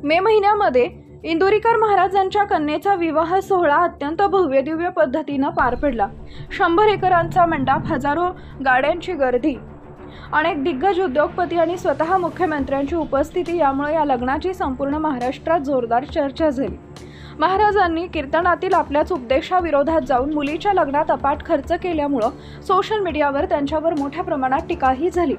मे महिन्यामध्ये इंदोरीकर महाराजांच्या कन्येचा विवाह सोहळा अत्यंत भव्यदिव्य पद्धतीनं पार पडला। 100 एकरांचा मंडप, हजारो गाड्यांची गर्दी, अनेक दिग्गज उद्योगपती आणि स्वतः मुख्यमंत्र्यांची उपस्थिती यामुळे या लग्नाची संपूर्ण महाराष्ट्रात जोरदार चर्चा झाली। महाराजांनी कीर्तनातील आपल्याच उपदेशाविरोधात जाऊन मुलीच्या लग्नात अफाट खर्च केल्यामुळे सोशल मीडियावर त्यांच्यावर मोठ्या प्रमाणात टीकाही झाली।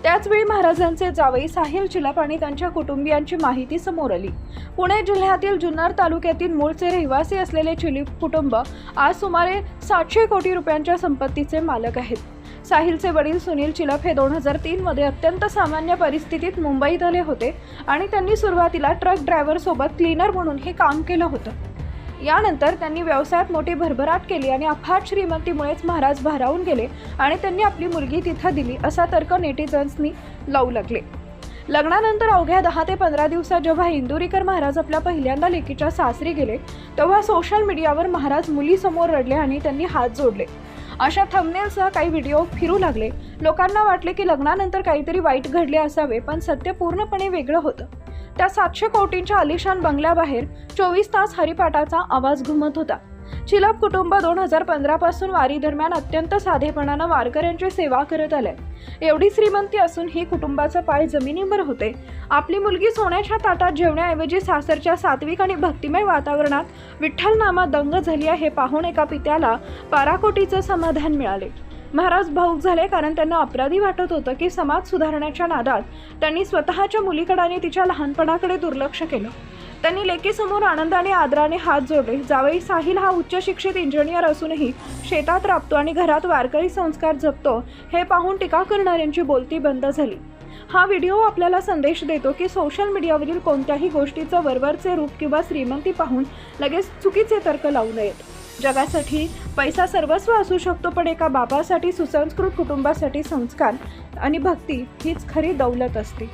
त्याचवेळी महाराजांचे जावई साहिल चिलप आणि त्यांच्या कुटुंबियांची माहिती समोर आली। पुणे जिल्ह्यातील जुन्नर तालुक्यातील मूळचे रहिवासी असलेले चिलप कुटुंब आज सुमारे 700 कोटी रुपयांच्या संपत्तीचे मालक आहेत। साहिलचे वडील सुनील चिलप हे 2003 मध्ये अत्यंत सामान्य परिस्थितीत मुंबईत आले होते आणि त्यांनी सुरुवातीला ट्रक ड्रायव्हर सोबत क्लीनर म्हणून हे काम केलं होतं। यानंतर त्यांनी व्यवसायात मोठी भरभराट केली आणि अफाट श्रीमंतीमुळेच महाराज भारावून गेले आणि त्यांनी आपली मुलगी तिथं दिली असा तर्क नेटिझन्सनी लावू लागले। लग्नानंतर अवघ्या 10 ते 15 दिवसात जेव्हा इंदोरीकर महाराज आपल्या पहिल्यांदा लेकीच्या सासरी गेले तेव्हा सोशल मीडियावर महाराज मुलीसमोर रडले आणि त्यांनी हात जोडले अशा थंबनेलसह काही व्हिडिओ फिरू लागले। लोकांना वाटले की लग्नानंतर काहीतरी वाईट घडले असावे, पण सत्य पूर्णपणे वेगळं होतं। त्या 700 कोटींच्या आलिशान बंगल्याबाहेर 24 तास हरिपाठाचा आवाज घुमत होता। चिलप कुटुंब 2015 पासून वारी दरम्यान अत्यंत साधेपणानं वारकऱ्यांची सेवा करत आले। एवढी श्रीमंती असून ही कुटुंबाचे पाय जमिनीवर होते। आपली मुलगी सोन्याच्या ताटात जेवण्याऐवजी सासरच्या सात्विक आणि भक्तिमय वातावरणात विठ्ठल नामात दंग झाली आहे हे पाहून एका पित्याला पराकोटीचं समाधान मिळाले। महाराज भाऊक झाले, कारण त्यांना अपराधी वाटत होतं की समाज सुधारण्याच्या नादात त्यांनी स्वतःच्या मुलीकडे आणि तिच्या लहानपणाकडे दुर्लक्ष केलं। त्यांनी लेकीसमोर आनंदाने आदराने हात जोडले। जावई साहिल हा उच्च शिक्षित इंजिनियर असूनही शेतात राबतो आणि घरात वारकरी संस्कार जपतो हे पाहून टीका करणाऱ्यांची बोलती बंद झाली। हा व्हिडिओ आपल्याला संदेश देतो की सोशल मीडियावरील कोणत्याही गोष्टीचं वरवरचे रूप किंवा श्रीमंती पाहून लगेच चुकीचे तर्क लावू नयेत। जगासाठी पैसा सर्वस्व असू शकतो, पण एका बापासाठी, सुसंस्कृत कुटुंबासाठी संस्कार आणि भक्ती हीच खरी दौलत असते।